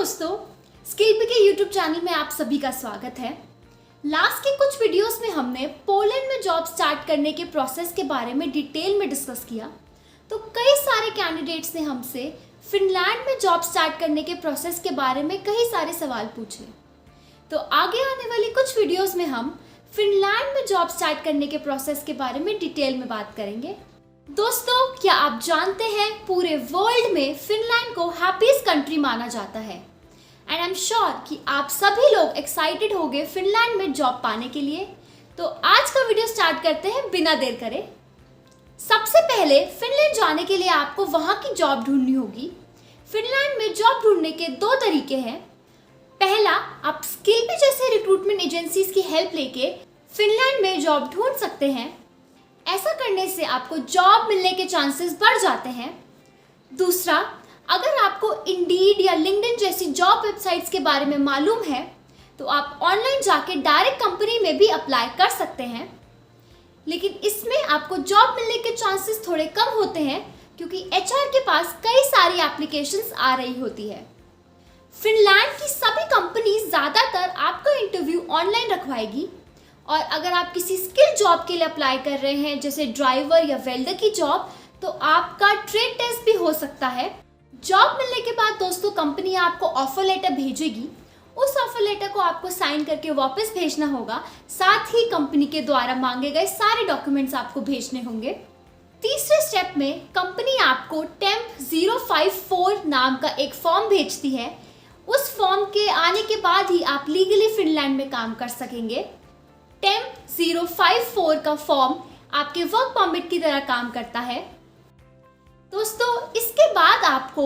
दोस्तों, स्किल के YouTube channel में आप सभी का स्वागत है। लास्ट के कुछ वीडियोस में हमने पोलैंड में जॉब स्टार्ट करने के प्रोसेस के बारे में डिटेल में डिस्कस किया। तो कई सारे कैंडिडेट्स ने हमसे फिनलैंड में जॉब स्टार्ट करने के प्रोसेस के बारे में कई सारे सवाल पूछे। तो आगे आने वाली कुछ वीडियोस में हम फिनलैंड में जॉब स्टार्ट करने के प्रोसेस के बारे में डिटेल में बात करेंगे। दोस्तों, क्या आप जानते हैं पूरे वर्ल्ड में फिनलैंड को हैप्पीएस्ट कंट्री माना जाता है। एंड आई एम श्योर कि आप सभी लोग एक्साइटेड होंगे फिनलैंड में जॉब पाने के लिए। तो आज का वीडियो स्टार्ट करते हैं बिना देर करे। सबसे पहले फिनलैंड जाने के लिए आपको वहां की जॉब ढूंढनी होगी। फिनलैंड में जॉब ढूंढने के दो तरीके हैं। पहला, आप स्किल पे जैसे रिक्रूटमेंट एजेंसीज की हेल्प लेके फिनलैंड में जॉब ढूंढ सकते हैं। ऐसा करने से आपको जॉब मिलने के चांसेस बढ़ जाते हैं। दूसरा, अगर आपको इंडीड या लिंक्डइन जैसी जॉब वेबसाइट्स के बारे में मालूम है तो आप ऑनलाइन जाके डायरेक्ट कंपनी में भी अप्लाई कर सकते हैं। लेकिन इसमें आपको जॉब मिलने के चांसेस थोड़े कम होते हैं क्योंकि एचआर के पास कई सारी एप्लीकेशंस आ रही होती है। फिनलैंड की सभी कंपनी ज़्यादातर आपका इंटरव्यू ऑनलाइन रखवाएगी। और अगर आप किसी स्किल जॉब के लिए अप्लाई कर रहे हैं जैसे ड्राइवर या वेल्डर की जॉब, तो आपका ट्रेड टेस्ट भी हो सकता है। जॉब मिलने के बाद दोस्तों कंपनी आपको ऑफर लेटर भेजेगी। उस ऑफर लेटर को आपको साइन करके वापस भेजना होगा। साथ ही कंपनी के द्वारा मांगे गए सारे डॉक्यूमेंट्स आपको भेजने होंगे। तीसरे स्टेप में कंपनी आपको टेम्प 054 नाम का एक फॉर्म भेजती है। उस फॉर्म के आने के बाद ही आप लीगली फिनलैंड में काम कर सकेंगे। टेम्प 054 का फॉर्म आपके वर्क परमिट की तरह काम करता है। दोस्तों, इसके बाद आपको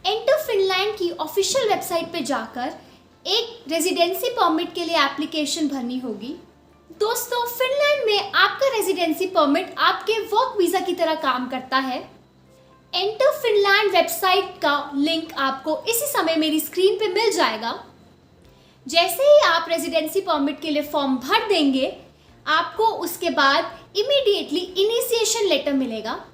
एंटर फिनलैंड की ऑफिशियल वेबसाइट पे जाकर एक रेजिडेंसी परमिट के लिए एप्लीकेशन भरनी होगी। दोस्तों, फिनलैंड में आपका रेजिडेंसी परमिट आपके वर्क वीज़ा की तरह काम करता है। एंटर फिनलैंड वेबसाइट का लिंक आपको इसी समय मेरी स्क्रीन पे मिल जाएगा। जैसे ही आप रेजिडेंसी परमिट के लिए फॉर्म भर देंगे, आपको उसके बाद इमीडिएटली इनिशिएशन लेटर मिलेगा।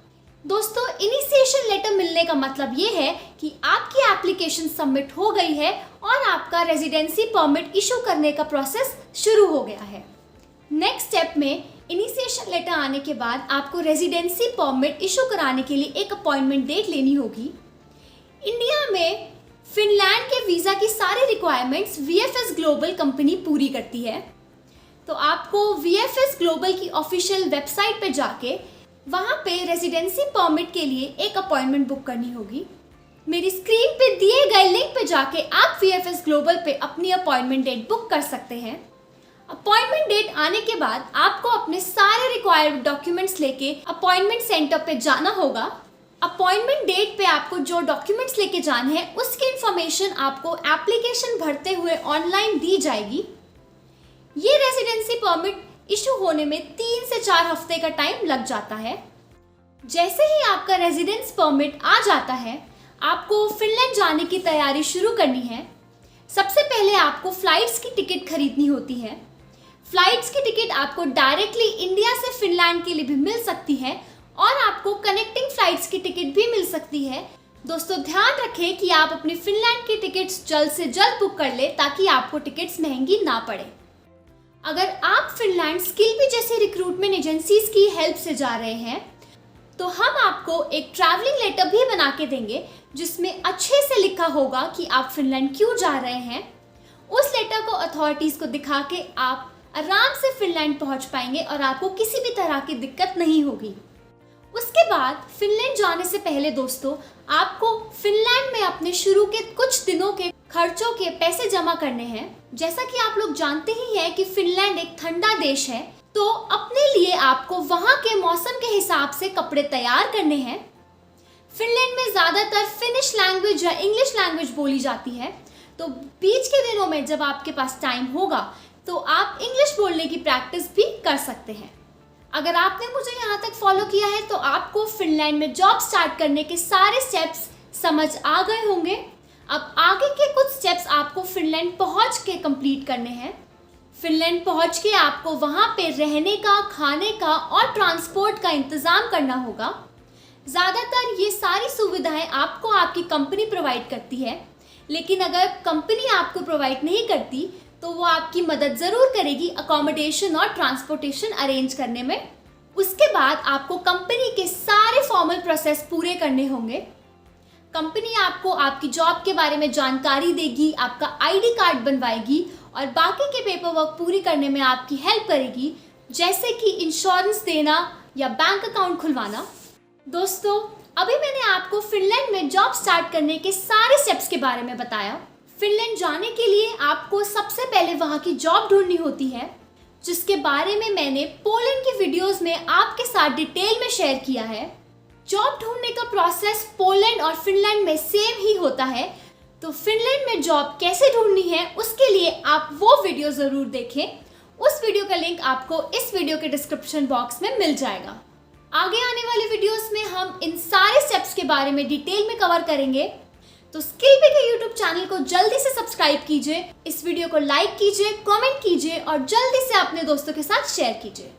दोस्तों, इनिशिएशन लेटर मिलने का मतलब ये है कि आपकी एप्लीकेशन सबमिट हो गई है और आपका रेजिडेंसी परमिट इशू करने का प्रोसेस शुरू हो गया है। नेक्स्ट स्टेप में इनिशिएशन लेटर आने के बाद आपको रेजिडेंसी परमिट इशू कराने के लिए एक अपॉइंटमेंट डेट लेनी होगी। इंडिया में फिनलैंड के वीज़ा की सारी रिक्वायरमेंट्स वीएफएस ग्लोबल कंपनी पूरी करती है। तो आपको वीएफएस ग्लोबल की ऑफिशियल वेबसाइट पे जाके वहाँ पे रेजिडेंसी परमिट के लिए एक अपॉइंटमेंट बुक करनी होगी। मेरी स्क्रीन पे दिए गए लिंक पे जाके आप वीएफएस ग्लोबल पे अपनी अपॉइंटमेंट डेट बुक कर सकते हैं। अपॉइंटमेंट डेट आने के बाद आपको अपने सारे रिक्वायर्ड डॉक्यूमेंट्स लेके अपॉइंटमेंट सेंटर पे जाना होगा। अपॉइंटमेंट डेट पे आपको जो डॉक्यूमेंट्स लेके जाने हैं उसकी इंफॉर्मेशन आपको एप्लीकेशन भरते हुए ऑनलाइन दी जाएगी। ये रेजिडेंसी परमिट इशू होने में 3 से 4 हफ्ते का टाइम लग जाता है। जैसे ही आपका रेजिडेंस परमिट आ जाता है, आपको फिनलैंड जाने की तैयारी शुरू करनी है। सबसे पहले आपको फ्लाइट्स की टिकट खरीदनी होती है। फ्लाइट्स की टिकट आपको डायरेक्टली इंडिया से फिनलैंड के लिए भी मिल सकती है और आपको कनेक्टिंग फ्लाइट्स की टिकट भी मिल सकती है। दोस्तों, ध्यान रखें कि आप अपनी फिनलैंड की टिकट्स जल्द से जल्द बुक कर लें ताकि आपको टिकट्स महंगी ना पड़े। अगर आप फिनलैंड स्किल पे जैसे रिक्रूटमेंट एजेंसीज की हेल्प से जा रहे हैं तो हम आपको एक ट्रैवलिंग लेटर भी बना के देंगे जिसमें अच्छे से लिखा होगा कि आप फिनलैंड क्यों जा रहे हैं। उस लेटर को अथॉरिटीज़ को दिखा के आप आराम से फिनलैंड पहुंच पाएंगे और आपको किसी भी तरह की दिक्कत नहीं होगी। उसके बाद फिनलैंड जाने से पहले दोस्तों आपको फिनलैंड में अपने शुरू के कुछ दिनों के खर्चों के पैसे जमा करने हैं। जैसा कि आप लोग जानते ही हैं कि फिनलैंड एक ठंडा देश है, तो अपने लिए आपको वहाँ के मौसम के हिसाब से कपड़े तैयार करने हैं। फिनलैंड में ज़्यादातर फिनिश लैंग्वेज या इंग्लिश लैंग्वेज बोली जाती है, तो बीच के दिनों में जब आपके पास टाइम होगा तो आप इंग्लिश बोलने की प्रैक्टिस भी कर सकते हैं। अगर आपने मुझे यहाँ तक फॉलो किया है तो आपको फिनलैंड में जॉब स्टार्ट करने के सारे स्टेप्स समझ आ गए होंगे। अब आगे के कुछ स्टेप्स आपको फिनलैंड पहुँच के कंप्लीट करने हैं। फिनलैंड पहुँच के आपको वहाँ पे रहने का, खाने का और ट्रांसपोर्ट का इंतज़ाम करना होगा। ज़्यादातर ये सारी सुविधाएं आपको आपकी कंपनी प्रोवाइड करती है। लेकिन अगर कंपनी आपको प्रोवाइड नहीं करती तो वो आपकी मदद ज़रूर करेगी अकोमोडेशन और ट्रांसपोर्टेशन अरेंज करने में। उसके बाद आपको कंपनी के सारे फॉर्मल प्रोसेस पूरे करने होंगे। कंपनी आपको आपकी जॉब के बारे में जानकारी देगी, आपका आईडी कार्ड बनवाएगी और बाकी के पेपर वर्क पूरी करने में आपकी हेल्प करेगी, जैसे कि इंश्योरेंस देना या बैंक अकाउंट खुलवाना। दोस्तों, अभी मैंने आपको फिनलैंड में जॉब स्टार्ट करने के सारे स्टेप्स के बारे में बताया। फिनलैंड जाने के लिए आपको सबसे पहले वहाँ की जॉब ढूंढनी होती है, जिसके बारे में मैंने पोलैंड की वीडियोस में आपके साथ डिटेल में शेयर किया है। जॉब ढूंढने का प्रोसेस पोलैंड और फिनलैंड में सेम ही होता है, तो फिनलैंड में जॉब कैसे ढूंढनी है उसके लिए आप वो वीडियो ज़रूर देखें। उस वीडियो का लिंक आपको इस वीडियो के डिस्क्रिप्शन बॉक्स में मिल जाएगा। आगे आने वाले वीडियोस में हम इन सारे स्टेप्स के बारे में डिटेल में कवर करेंगे, तो स्किल के यूट्यूब चैनल को जल्दी से सब्सक्राइब कीजिए, इस वीडियो को लाइक कीजिए, कमेंट कीजिए और जल्दी से अपने दोस्तों के साथ शेयर कीजिए।